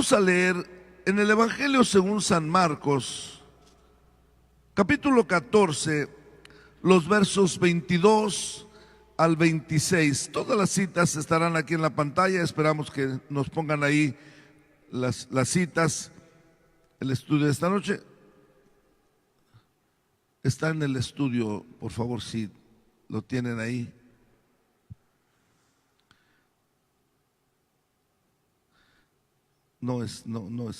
Vamos a leer en el Evangelio según San Marcos, capítulo 14, los versos 22 al 26. Todas las citas estarán aquí en la pantalla. Esperamos que nos pongan ahí las citas. El estudio de esta noche está en el estudio, por favor, si lo tienen ahí. No es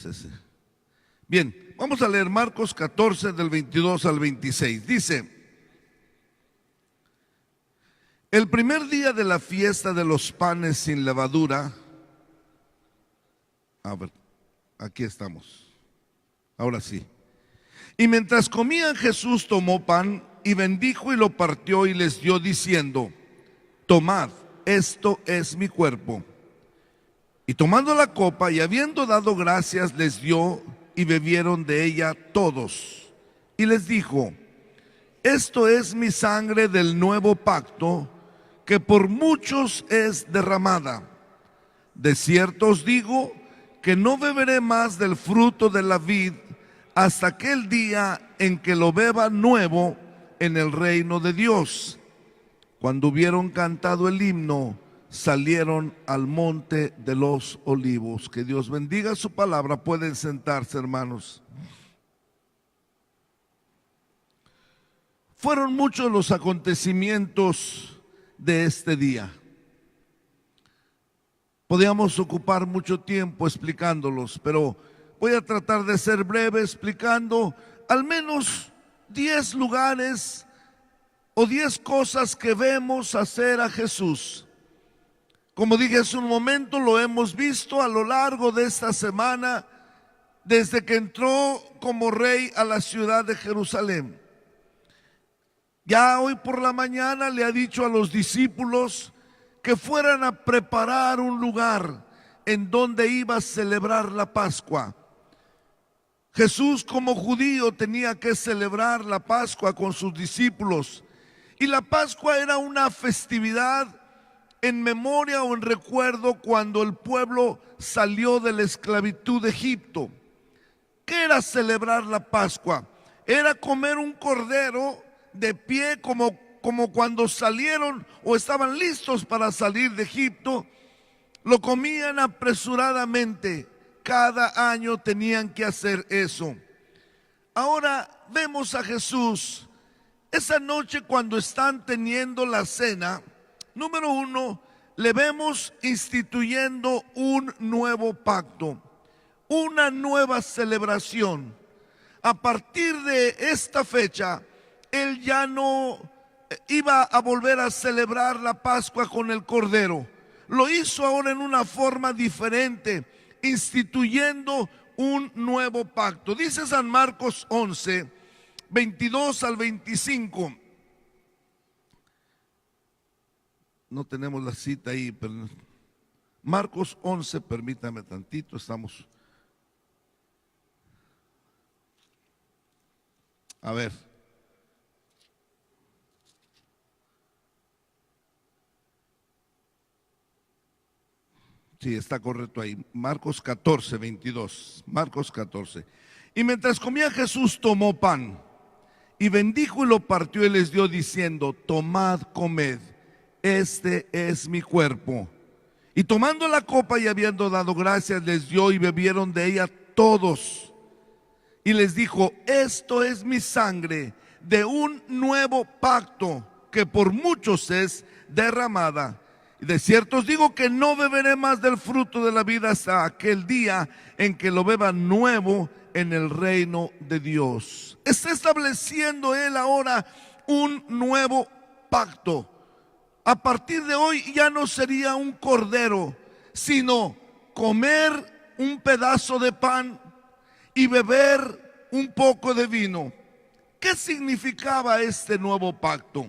ese. Bien, vamos a leer Marcos 14 del 22 al 26. Dice: el primer día de la fiesta de los panes sin levadura. A ver, aquí estamos. Ahora sí. Y mientras comían, Jesús tomó pan y bendijo y lo partió y les dio diciendo: tomad, esto es mi cuerpo. Y tomando la copa y habiendo dado gracias, les dio y bebieron de ella todos. Y les dijo: esto es mi sangre del nuevo pacto, que por muchos es derramada. De cierto os digo que no beberé más del fruto de la vid hasta aquel día en que lo beba nuevo en el reino de Dios. Cuando hubieron cantado el himno, salieron al monte de los olivos. Que Dios bendiga su palabra. Pueden sentarse, hermanos. Fueron muchos los acontecimientos de este día. Podríamos ocupar mucho tiempo explicándolos, pero voy a tratar de ser breve explicando al menos 10 lugares o 10 cosas que vemos hacer a Jesús. Como dije hace un momento, lo hemos visto a lo largo de esta semana, desde que entró como rey a la ciudad de Jerusalén. Ya hoy por la mañana le ha dicho a los discípulos que fueran a preparar un lugar en donde iba a celebrar la Pascua. Jesús, como judío, tenía que celebrar la Pascua con sus discípulos. Y la Pascua era una festividad en memoria o en recuerdo cuando el pueblo salió de la esclavitud de Egipto. ¿Qué era celebrar la Pascua? Era comer un cordero de pie como cuando salieron o estaban listos para salir de Egipto. Lo comían apresuradamente. Cada año tenían que hacer eso. Ahora vemos a Jesús esa noche cuando están teniendo la cena. Número uno, le vemos instituyendo un nuevo pacto, una nueva celebración. A partir de esta fecha, él ya no iba a volver a celebrar la Pascua con el Cordero. Lo hizo ahora en una forma diferente, instituyendo un nuevo pacto. Dice San Marcos 11, 22 al 25. No tenemos la cita ahí, pero Marcos 11, permítame tantito, estamos. A ver. Sí, está correcto ahí. Marcos 14, 22. Marcos 14. Y mientras comía, Jesús tomó pan y bendijo y lo partió y les dio diciendo: tomad, comed. Este es mi cuerpo. Y tomando la copa y habiendo dado gracias, les dio y bebieron de ella todos. Y les dijo: esto es mi sangre de un nuevo pacto, que por muchos es derramada. Y de cierto os digo que no beberé más del fruto de la vida hasta aquel día en que lo beba nuevo en el reino de Dios. Está estableciendo él ahora un nuevo pacto. A partir de hoy ya no sería un cordero, sino comer un pedazo de pan y beber un poco de vino. ¿Qué significaba este nuevo pacto?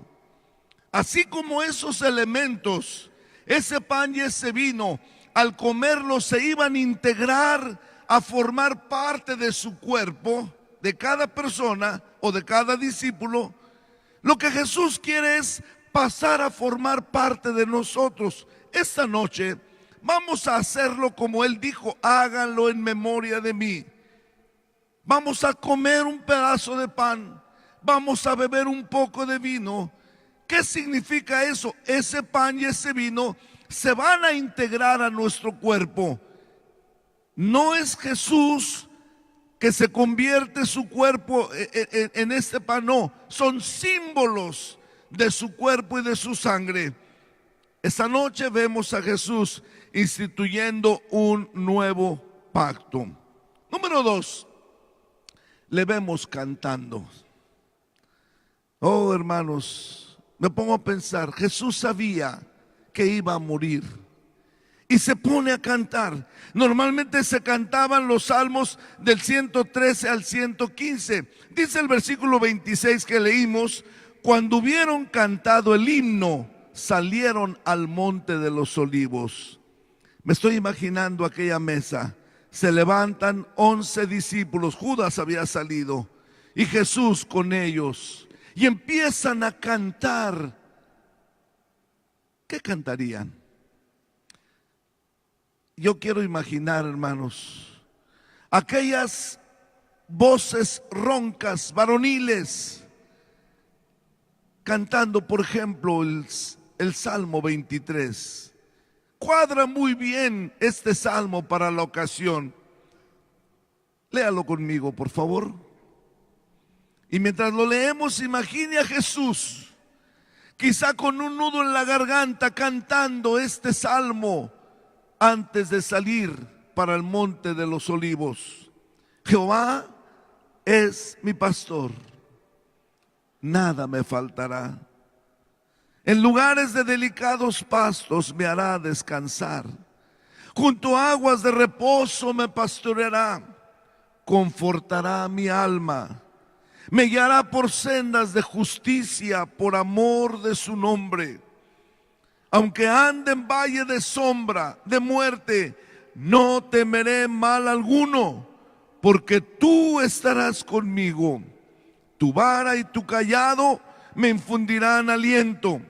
Así como esos elementos, ese pan y ese vino, al comerlos se iban a integrar a formar parte de su cuerpo, de cada persona o de cada discípulo, lo que Jesús quiere es pasar a formar parte de nosotros. Esta noche Vamos a hacerlo como Él dijo, háganlo en memoria de mí. Vamos a comer un pedazo de pan, vamos a beber un poco de vino. ¿Qué significa eso? Ese pan y ese vino se van a integrar a nuestro cuerpo. No es Jesús que se convierte su cuerpo en este pan, no, son símbolos de su cuerpo y de su sangre. Esta noche vemos a Jesús instituyendo un nuevo pacto. Número 2, le vemos cantando. Oh, hermanos, me pongo a pensar, Jesús sabía que iba a morir y se pone a cantar. Normalmente se cantaban los salmos del 113 al 115. Dice el versículo 26 que leímos: cuando hubieron cantado el himno, salieron al monte de los olivos. Me estoy imaginando aquella mesa. Se levantan 11 discípulos, Judas había salido, y Jesús con ellos, y empiezan a cantar. ¿Qué cantarían? Yo quiero imaginar, hermanos, aquellas voces roncas, varoniles, cantando, por ejemplo, el Salmo 23. Cuadra muy bien este salmo para la ocasión. Léalo conmigo, por favor. Y mientras lo leemos, imagine a Jesús, quizá con un nudo en la garganta, cantando este salmo antes de salir para el monte de los olivos. Jehová es mi pastor, nada me faltará. En lugares de delicados pastos me hará descansar. Junto a aguas de reposo me pastoreará. Confortará mi alma. Me guiará por sendas de justicia por amor de su nombre. Aunque ande en valle de sombra, de muerte, no temeré mal alguno, porque tú estarás conmigo. Tu vara y tu cayado me infundirán aliento.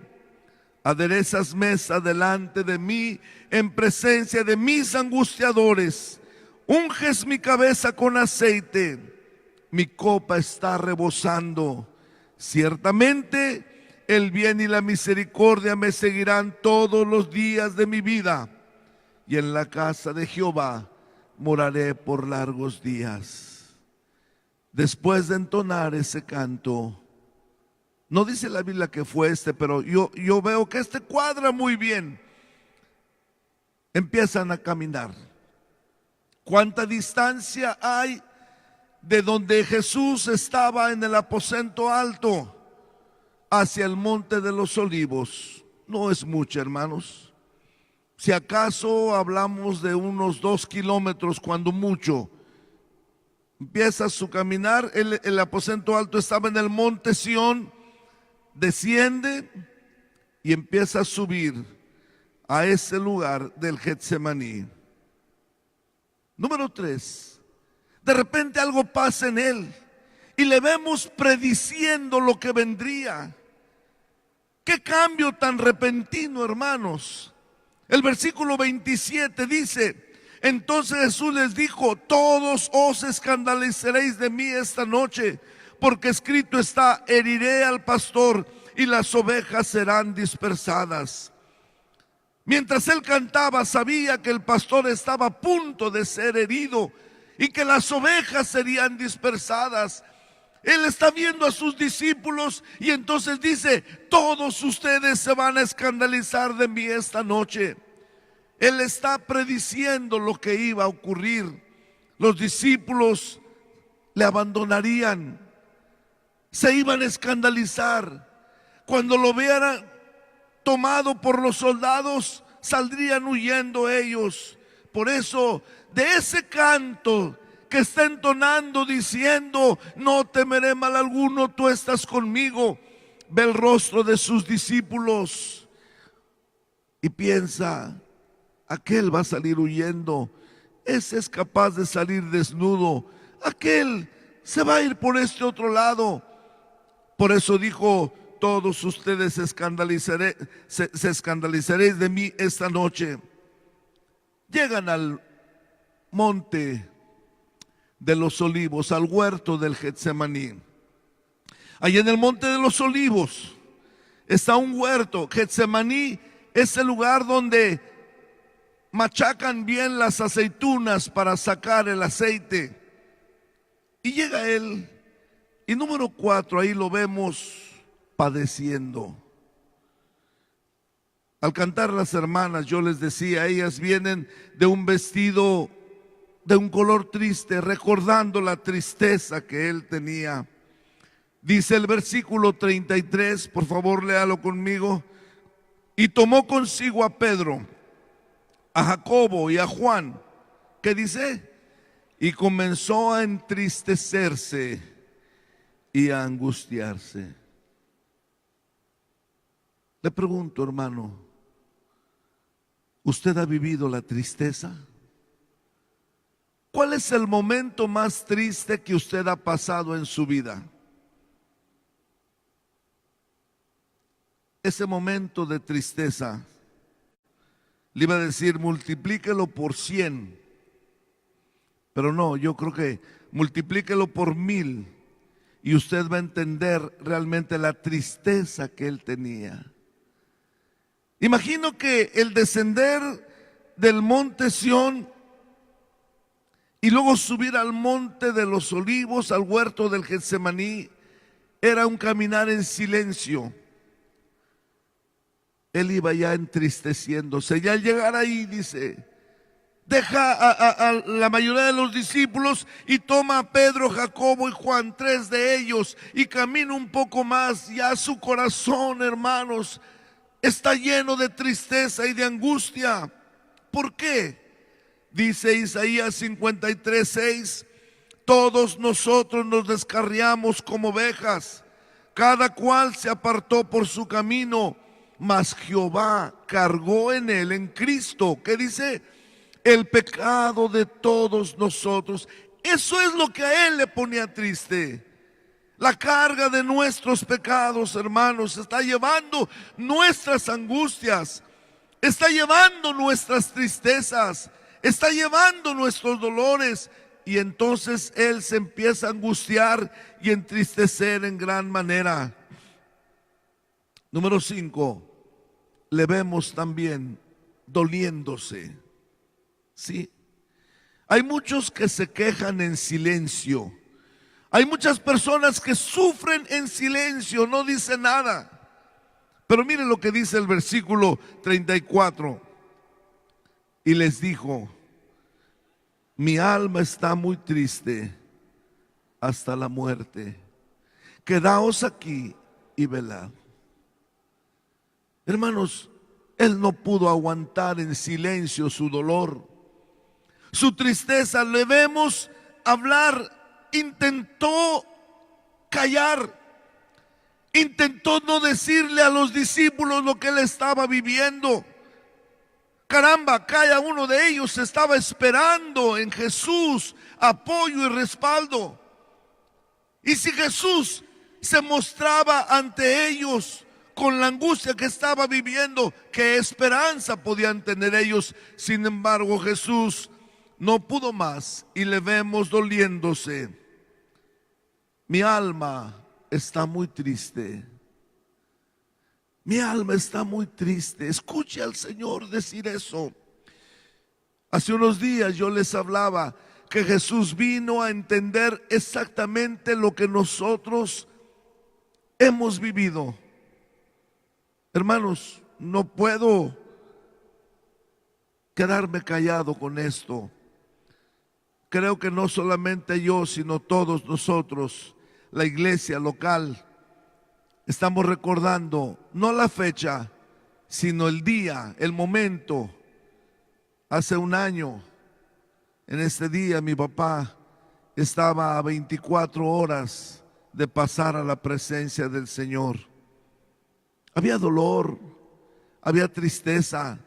Aderezas mesa delante de mí en presencia de mis angustiadores. Unges mi cabeza con aceite, mi copa está rebosando. Ciertamente el bien y la misericordia me seguirán todos los días de mi vida, y en la casa de Jehová moraré por largos días. Después de entonar ese canto, no dice la Biblia que fue pero yo veo que cuadra muy bien. Empiezan a caminar. ¿Cuánta distancia hay de donde Jesús estaba en el aposento alto hacia el monte de los olivos? No es mucho, hermanos. Si acaso hablamos de unos 2 kilómetros, cuando mucho. Empieza su caminar. El aposento alto estaba en el monte Sión. Desciende y empieza a subir a ese lugar del Getsemaní. Número 3, de repente algo pasa en él y le vemos prediciendo lo que vendría. Qué cambio tan repentino, hermanos. El versículo 27 dice: entonces Jesús les dijo: todos os escandalizaréis de mí esta noche, porque escrito está: heriré al pastor y las ovejas serán dispersadas. Mientras él cantaba, sabía que el pastor estaba a punto de ser herido y que las ovejas serían dispersadas. Él está viendo a sus discípulos y entonces dice: todos ustedes se van a escandalizar de mí esta noche. Él está prediciendo lo que iba a ocurrir. Los discípulos le abandonarían, se iban a escandalizar. Cuando lo vieran tomado por los soldados, saldrían huyendo ellos. Por eso, de ese canto que está entonando diciendo: no temeré mal alguno, tú estás conmigo, ve el rostro de sus discípulos y piensa: aquel va a salir huyendo, ese es capaz de salir desnudo, aquel se va a ir por este otro lado. Por eso dijo: todos ustedes se escandalizaréis de mí esta noche. Llegan al monte de los olivos, al huerto del Getsemaní. Allí en el monte de los olivos está un huerto. Getsemaní es el lugar donde machacan bien las aceitunas para sacar el aceite. Y llega él, y número 4, ahí lo vemos padeciendo. Al cantar las hermanas, yo les decía, ellas vienen de un vestido de un color triste, recordando la tristeza que él tenía. Dice el versículo 33, por favor léalo conmigo. Y tomó consigo a Pedro, a Jacobo y a Juan. ¿Qué dice? Y comenzó a entristecerse y a angustiarse. Le pregunto, hermano, ¿usted ha vivido la tristeza? ¿Cuál es el momento más triste que usted ha pasado en su vida? Ese momento de tristeza, le iba a decir multiplíquelo por 100, pero no, yo creo que multiplíquelo por 1000 y usted va a entender realmente la tristeza que él tenía. Imagino que el descender del monte Sión y luego subir al monte de los olivos, al huerto del Getsemaní, era un caminar en silencio. Él iba ya entristeciéndose, y al llegar ahí dice, deja a la mayoría de los discípulos y toma a Pedro, Jacobo y Juan, 3 de ellos, y camina un poco más. Ya su corazón, hermanos, está lleno de tristeza y de angustia. ¿Por qué? Dice Isaías 53:6, todos nosotros nos descarriamos como ovejas, cada cual se apartó por su camino, mas Jehová cargó en él, en Cristo, ¿qué dice? El pecado de todos nosotros. Eso es lo que a él le ponía triste. La carga de nuestros pecados, hermanos, está llevando nuestras angustias, está llevando nuestras tristezas, está llevando nuestros dolores. Y entonces él se empieza a angustiar y entristecer en gran manera. Número 5, le vemos también doliéndose. ¿Sí? Hay muchos que se quejan en silencio. Hay muchas personas que sufren en silencio, no dicen nada. Pero miren lo que dice el versículo 34. Y les dijo, mi alma está muy triste hasta la muerte. Quedaos aquí y velad. Hermanos, él no pudo aguantar en silencio su dolor, su tristeza. Le vemos hablar. Intentó callar, intentó no decirle a los discípulos lo que él estaba viviendo. Caramba, cada uno de ellos estaba esperando en Jesús apoyo y respaldo. Y si Jesús se mostraba ante ellos con la angustia que estaba viviendo, ¿qué esperanza podían tener ellos? Sin embargo, Jesús no pudo más y le vemos doliéndose. Mi alma está muy triste. Mi alma está muy triste. Escuche al Señor decir eso. Hace unos días yo les hablaba que Jesús vino a entender exactamente lo que nosotros hemos vivido. Hermanos, no puedo quedarme callado con esto. Creo que no solamente yo, sino todos nosotros, la iglesia local, estamos recordando no la fecha, sino el día, el momento. Hace un año, en este día, mi papá estaba a 24 horas de pasar a la presencia del Señor. Había dolor, había tristeza.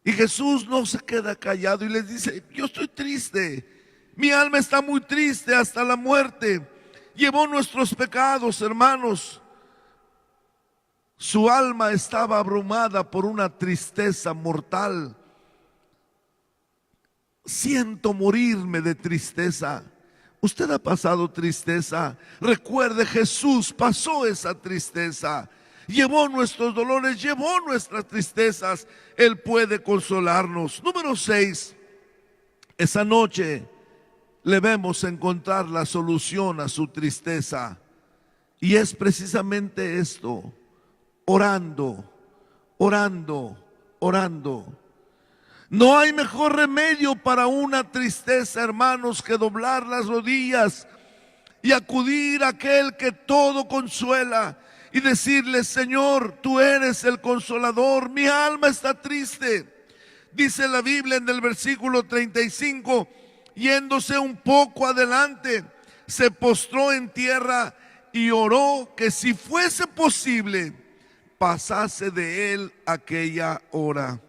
Y Jesús no se queda callado y les dice, yo estoy triste, mi alma está muy triste hasta la muerte. Llevó nuestros pecados, hermanos. Su alma estaba abrumada por una tristeza mortal. siento morirme de tristeza. Usted ha pasado tristeza. Recuerde, Jesús pasó esa tristeza. Llevó nuestros dolores, llevó nuestras tristezas. Él puede consolarnos. Número 6. Esa noche le vemos encontrar la solución a su tristeza. Y es precisamente esto: orando, orando, orando. No hay mejor remedio para una tristeza, hermanos, que doblar las rodillas y acudir a aquel que todo consuela y decirle: Señor, tú eres el consolador, mi alma está triste. Dice la Biblia en el versículo 35, yéndose un poco adelante, se postró en tierra y oró que si fuese posible, pasase de él aquella hora.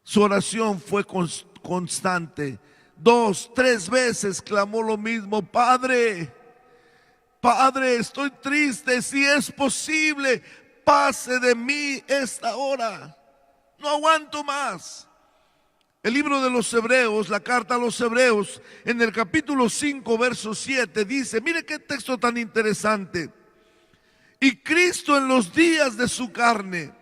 Su oración fue constante. 2, 3 veces clamó lo mismo: Padre, Padre, estoy triste, si es posible, pase de mí esta hora. No aguanto más. El libro de los Hebreos, la carta a los Hebreos, en el capítulo 5, verso 7, dice, mire qué texto tan interesante. Y Cristo en los días de su carne,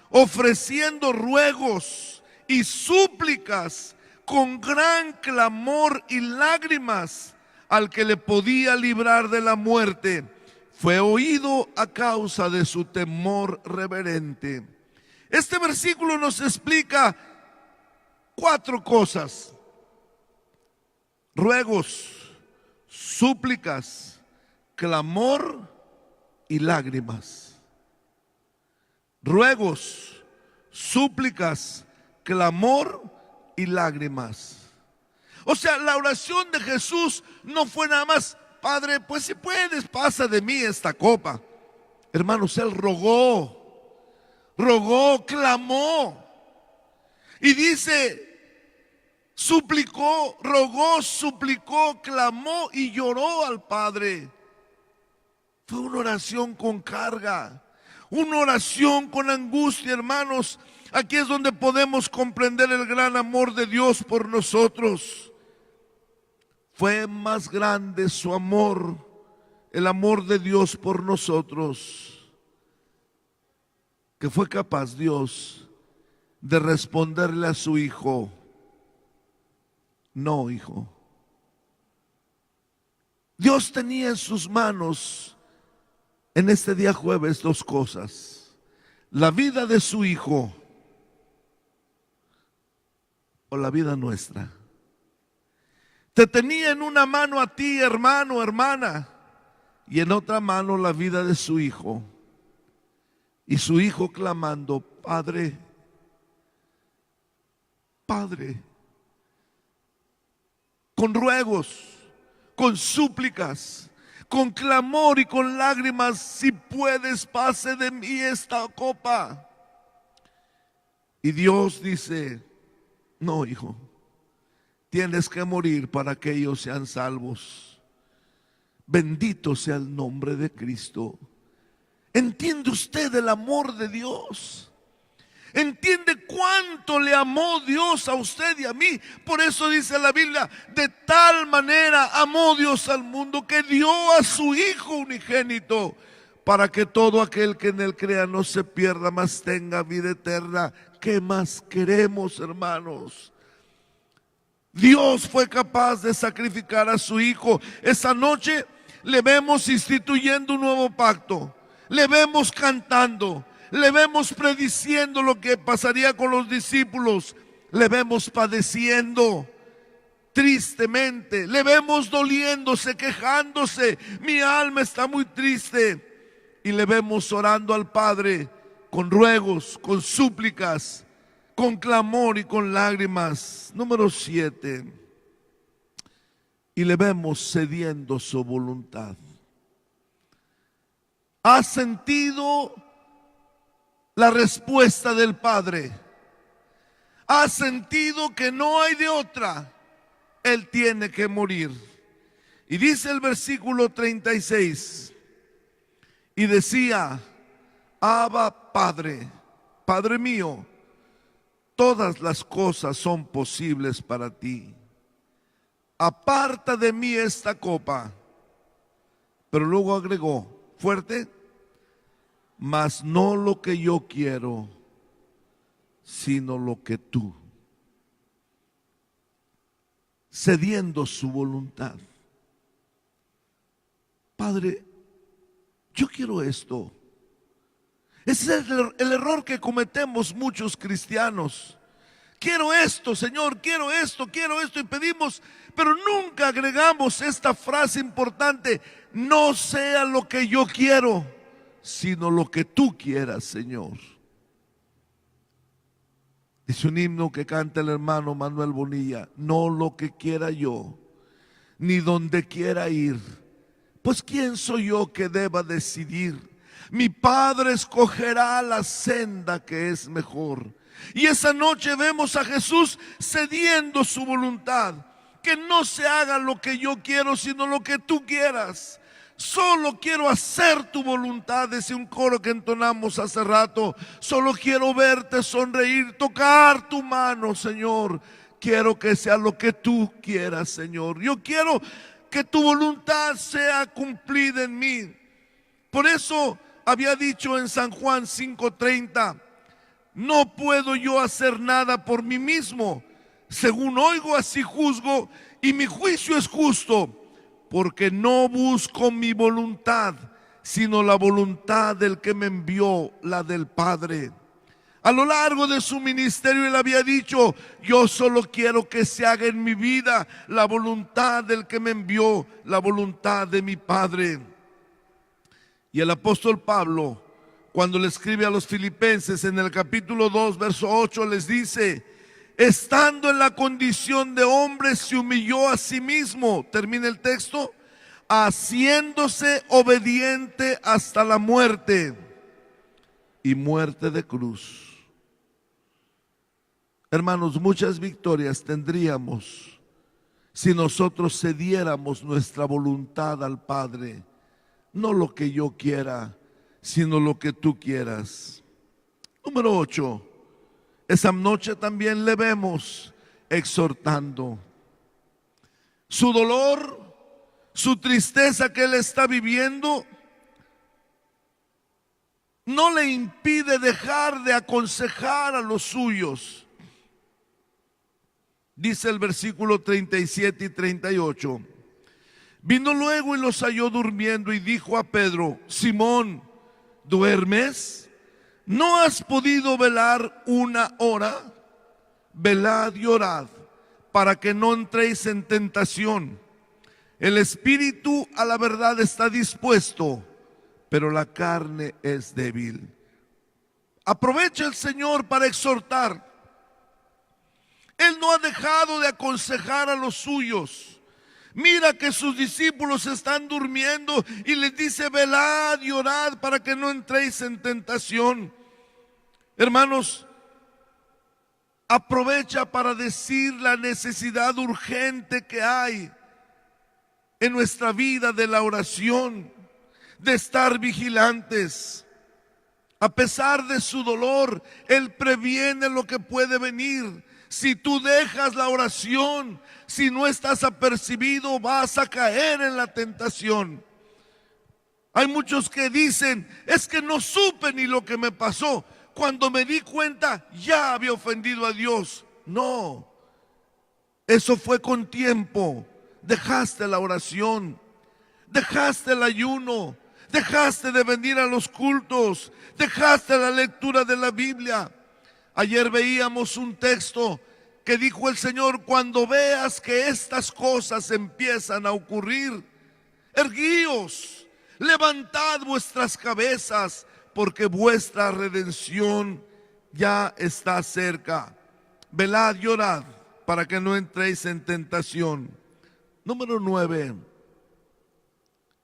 ofreciendo ruegos y súplicas con gran clamor y lágrimas al que le podía librar de la muerte, fue oído a causa de su temor reverente. Este versículo nos explica 4 cosas: ruegos, súplicas, clamor y lágrimas. Ruegos, súplicas, clamor y lágrimas. O sea, la oración de Jesús no fue nada más: Padre, pues si puedes, pasa de mí esta copa. Hermanos, Él rogó, clamó. Y dice, suplicó, rogó, suplicó, clamó y lloró al Padre. Fue una oración con carga, una oración con angustia, hermanos. Aquí es donde podemos comprender el gran amor de Dios por nosotros. Fue más grande su amor, el amor de Dios por nosotros, que fue capaz Dios de responderle a su hijo: no, hijo. Dios tenía en sus manos en este día jueves 2 cosas: la vida de su hijo o la vida nuestra. Te tenía en una mano a ti, hermano, hermana, y en otra mano la vida de su hijo. Y su hijo clamando: Padre, Padre, con ruegos, con súplicas, con clamor y con lágrimas: si puedes, pase de mí esta copa. Y Dios dice: no, hijo, tienes que morir para que ellos sean salvos. Bendito sea el nombre de Cristo. ¿Entiende usted el amor de Dios? ¿Entiende cuánto le amó Dios a usted y a mí? Por eso dice la Biblia: de tal manera amó Dios al mundo que dio a su Hijo unigénito, para que todo aquel que en él crea no se pierda, mas tenga vida eterna. ¿Qué más queremos, hermanos? Dios fue capaz de sacrificar a su Hijo. Esa noche le vemos instituyendo un nuevo pacto, le vemos cantando, le vemos prediciendo lo que pasaría con los discípulos, le vemos padeciendo tristemente, le vemos doliéndose, quejándose: mi alma está muy triste. Y le vemos orando al Padre con ruegos, con súplicas, con clamor y con lágrimas. Número 7. Y le vemos cediendo su voluntad. ¿Ha sentido la respuesta del Padre? ¿Ha sentido que no hay de otra? Él tiene que morir. Y dice el versículo 36, y decía: Abba, Padre, Padre mío, todas las cosas son posibles para ti. Aparta de mí esta copa. Pero luego agregó, fuerte, mas no lo que yo quiero, sino lo que tú. Cediendo su voluntad. Padre, yo quiero esto. Ese es el error que cometemos muchos cristianos. Quiero esto, Señor, quiero esto y pedimos, pero nunca agregamos esta frase importante: no sea lo que yo quiero, sino lo que tú quieras, Señor. Dice un himno que canta el hermano Manuel Bonilla: no lo que quiera yo, ni donde quiera ir, pues quién soy yo que deba decidir. Mi Padre escogerá la senda que es mejor. Y esa noche vemos a Jesús cediendo su voluntad. Que no se haga lo que yo quiero, sino lo que tú quieras. Solo quiero hacer tu voluntad, decía un coro que entonamos hace rato. Solo quiero verte sonreír, tocar tu mano, Señor. Quiero que sea lo que tú quieras, Señor. Yo quiero que tu voluntad sea cumplida en mí. Por eso había dicho en San Juan 5:30, no puedo yo hacer nada por mí mismo. Según oigo, así juzgo, y mi juicio es justo, porque no busco mi voluntad, sino la voluntad del que me envió, la del Padre. A lo largo de su ministerio él había dicho: yo solo quiero que se haga en mi vida la voluntad del que me envió, la voluntad de mi Padre. Y el apóstol Pablo, cuando le escribe a los filipenses en el capítulo 2, verso 8, les dice: estando en la condición de hombre, se humilló a sí mismo, termina el texto, haciéndose obediente hasta la muerte, y muerte de cruz. Hermanos, muchas victorias tendríamos si nosotros cediéramos nuestra voluntad al Padre. No lo que yo quiera, sino lo que tú quieras. Número 8. Esa noche también le vemos exhortando. Su dolor, su tristeza que él está viviendo, no le impide dejar de aconsejar a los suyos. Dice el versículo 37 y 38. Vino luego y los halló durmiendo y dijo a Pedro: Simón, ¿duermes? ¿No has podido velar una hora? Velad y orad, para que no entréis en tentación. El espíritu a la verdad está dispuesto, pero la carne es débil. Aprovecha el Señor para exhortar. Él no ha dejado de aconsejar a los suyos. Mira que sus discípulos están durmiendo y les dice: velad y orad para que no entréis en tentación. Hermanos, aprovecha para decir la necesidad urgente que hay en nuestra vida de la oración, de estar vigilantes. A pesar de su dolor, Él previene lo que puede venir. Si tú dejas la oración, si no estás apercibido, vas a caer en la tentación. Hay muchos que dicen: es que no supe ni lo que me pasó. Cuando me di cuenta, ya había ofendido a Dios. No, eso fue con tiempo. Dejaste la oración, dejaste el ayuno, dejaste de venir a los cultos, dejaste la lectura de la Biblia. Ayer veíamos un texto que dijo el Señor: cuando veas que estas cosas empiezan a ocurrir, erguíos, levantad vuestras cabezas, porque vuestra redención ya está cerca. Velad y orad para que no entréis en tentación. Número 9.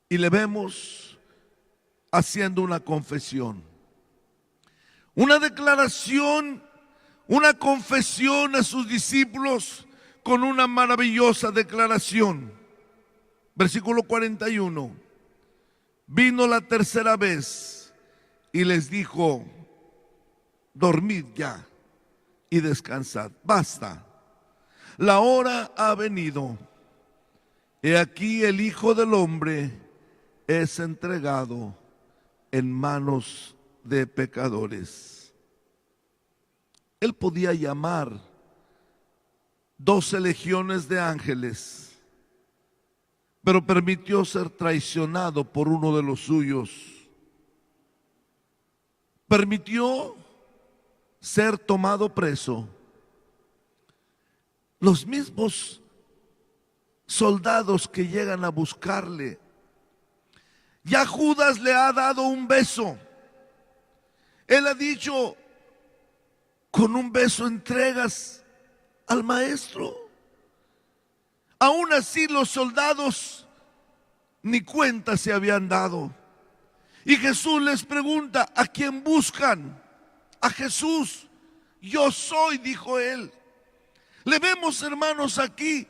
Y le vemos haciendo una confesión. Una declaración, una confesión a sus discípulos con una maravillosa declaración. Versículo 41. Vino la tercera vez y les dijo: dormid ya y descansad. Basta, la hora ha venido. He aquí el Hijo del Hombre es entregado en manos de pecadores. Él podía llamar 12 legiones de ángeles, pero permitió ser traicionado por uno de los suyos. Permitió ser tomado preso. Los mismos soldados que llegan a buscarle. Ya Judas le ha dado un beso. Él ha dicho, con un beso entregas al maestro. Aún así los soldados ni cuenta se habían dado. Y Jesús les pregunta, ¿a quién buscan? A Jesús. Yo soy, dijo él. Le vemos, hermanos, aquí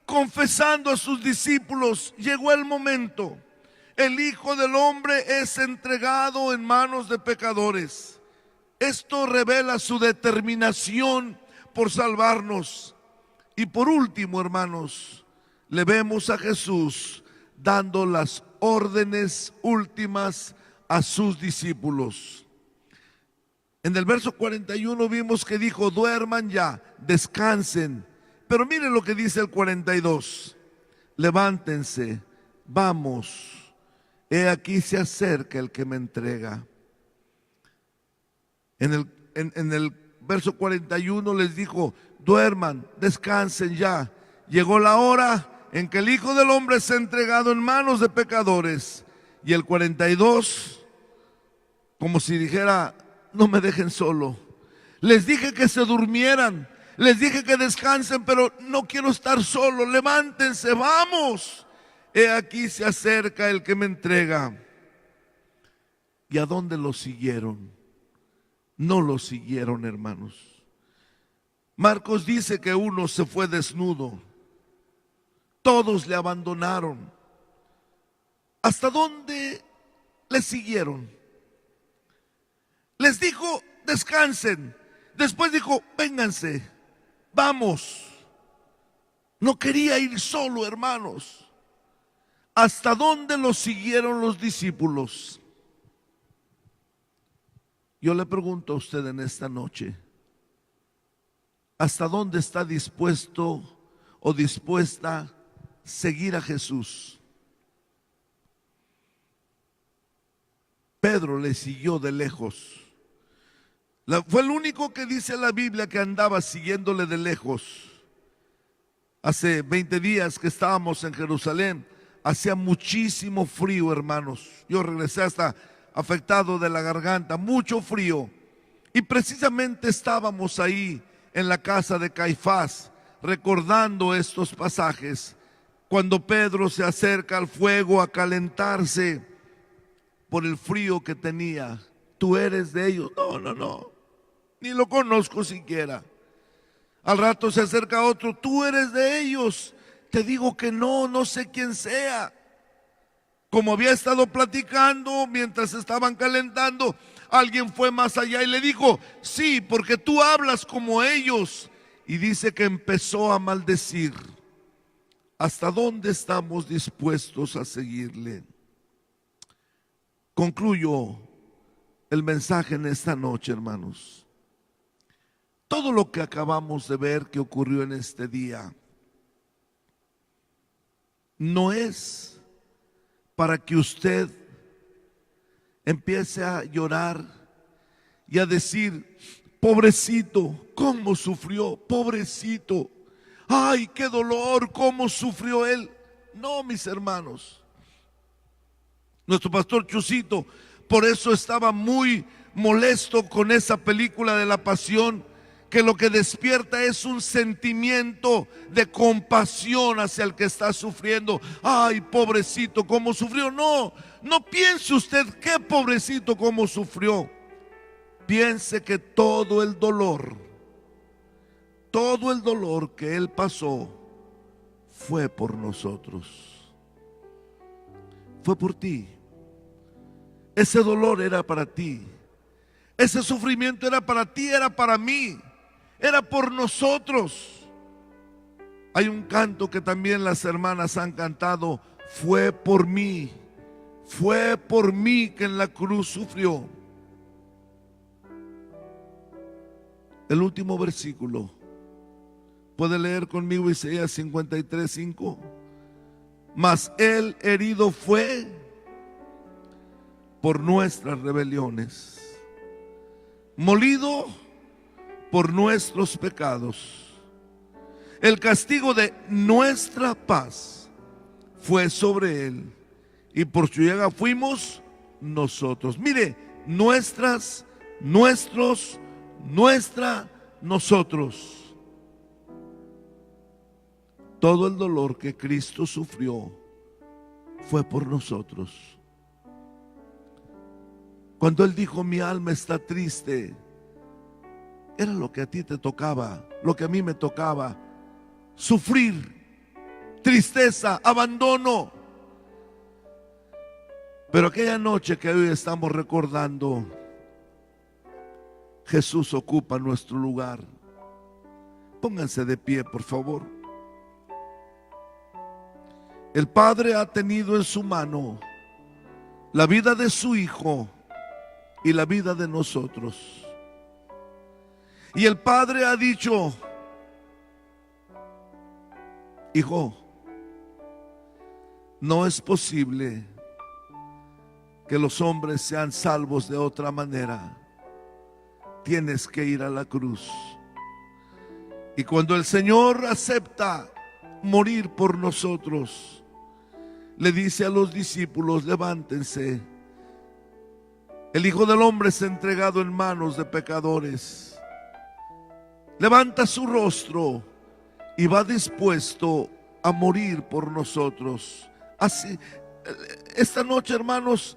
confesando a sus discípulos, llegó el momento. El Hijo del Hombre es entregado en manos de pecadores. Esto revela su determinación por salvarnos. Y por último, hermanos, le vemos a Jesús dando las órdenes últimas a sus discípulos. En el verso 41 vimos que dijo, duerman ya, descansen. Pero miren lo que dice el 42. Levántense, vamos. He aquí se acerca el que me entrega. En el verso 41 les dijo, duerman, descansen ya. Llegó la hora en que el Hijo del Hombre se ha entregado en manos de pecadores. Y el 42, como si dijera, no me dejen solo. Les dije que se durmieran, les dije que descansen, pero no quiero estar solo. Levántense, vamos. He aquí se acerca el que me entrega. ¿Y a dónde lo siguieron? No lo siguieron, hermanos. Marcos dice que uno se fue desnudo. Todos le abandonaron. ¿Hasta dónde le siguieron? Les dijo, descansen. Después dijo, vénganse, vamos. No quería ir solo, hermanos. ¿Hasta dónde lo siguieron los discípulos? Yo le pregunto a usted en esta noche, ¿hasta dónde está dispuesto o dispuesta a seguir a Jesús? Pedro le siguió de lejos. Fue el único que dice la Biblia que andaba siguiéndole de lejos. Hace 20 días que estábamos en Jerusalén, hacía muchísimo frío, hermanos. Yo regresé hasta afectado de la garganta, mucho frío. Y precisamente estábamos ahí en la casa de Caifás, recordando estos pasajes, cuando Pedro se acerca al fuego a calentarse por el frío que tenía. Tú eres de ellos. No, ni lo conozco siquiera. Al rato se acerca otro, tú eres de ellos. Te digo que no sé quién sea. Como había estado platicando mientras estaban calentando, alguien fue más allá y le dijo, sí, porque tú hablas como ellos. Y dice que empezó a maldecir. ¿Hasta dónde estamos dispuestos a seguirle? Concluyo el mensaje en esta noche, hermanos. Todo lo que acabamos de ver que ocurrió en este día no es para que usted empiece a llorar y a decir, pobrecito, cómo sufrió, pobrecito, ay, qué dolor, cómo sufrió él. No, mis hermanos. Nuestro pastor Chusito por eso estaba muy molesto con esa película de la Pasión, que lo que despierta es un sentimiento de compasión hacia el que está sufriendo. Ay, pobrecito, cómo sufrió. No piense usted qué pobrecito, cómo sufrió. Piense que todo el dolor que él pasó fue por nosotros. Fue por ti. Ese dolor era para ti. Ese sufrimiento era para ti, era para mí. era por nosotros. Hay un canto que también las hermanas han cantado: fue por mí que en la cruz sufrió. El último versículo, ¿puede leer conmigo Isaías 53:5? Mas él herido fue por nuestras rebeliones, molido por nuestros pecados. El castigo de nuestra paz fue sobre él, y por su llaga fuimos nosotros. Mire, nuestras, nuestros, nuestra, nosotros. Todo el dolor que Cristo sufrió fue por nosotros. Cuando Él dijo: mi alma está triste, era lo que a ti te tocaba, lo que a mí me tocaba: sufrir, tristeza, abandono. Pero aquella noche que hoy estamos recordando, Jesús ocupa nuestro lugar. Pónganse de pie, por favor. El Padre ha tenido en su mano la vida de su Hijo y la vida de nosotros. Y el Padre ha dicho: hijo, no es posible que los hombres sean salvos de otra manera. Tienes que ir a la cruz. Y cuando el Señor acepta morir por nosotros, le dice a los discípulos: levántense, el Hijo del Hombre es entregado en manos de pecadores. Levanta su rostro y va dispuesto a morir por nosotros. Así, esta noche, hermanos,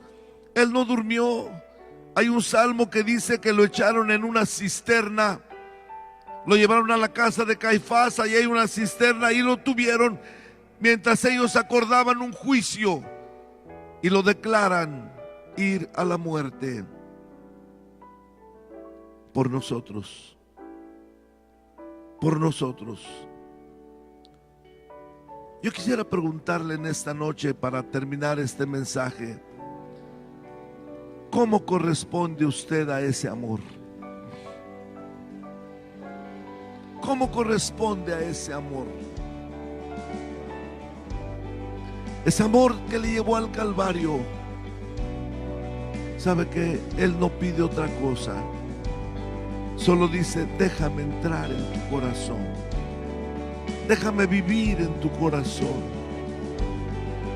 Él no durmió. Hay un salmo que dice que lo echaron en una cisterna, lo llevaron a la casa de Caifás, ahí hay una cisterna, y lo tuvieron mientras ellos acordaban un juicio y lo declaran ir a la muerte por nosotros, por nosotros. Yo quisiera preguntarle en esta noche, para terminar este mensaje: ¿cómo corresponde usted a ese amor? ¿Cómo corresponde a ese amor? Ese amor que le llevó al Calvario. ¿Sabe que Él no pide otra cosa? Solo dice: déjame entrar en tu corazón. Déjame vivir en tu corazón.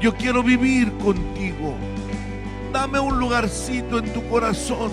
Yo quiero vivir contigo. Dame un lugarcito en tu corazón.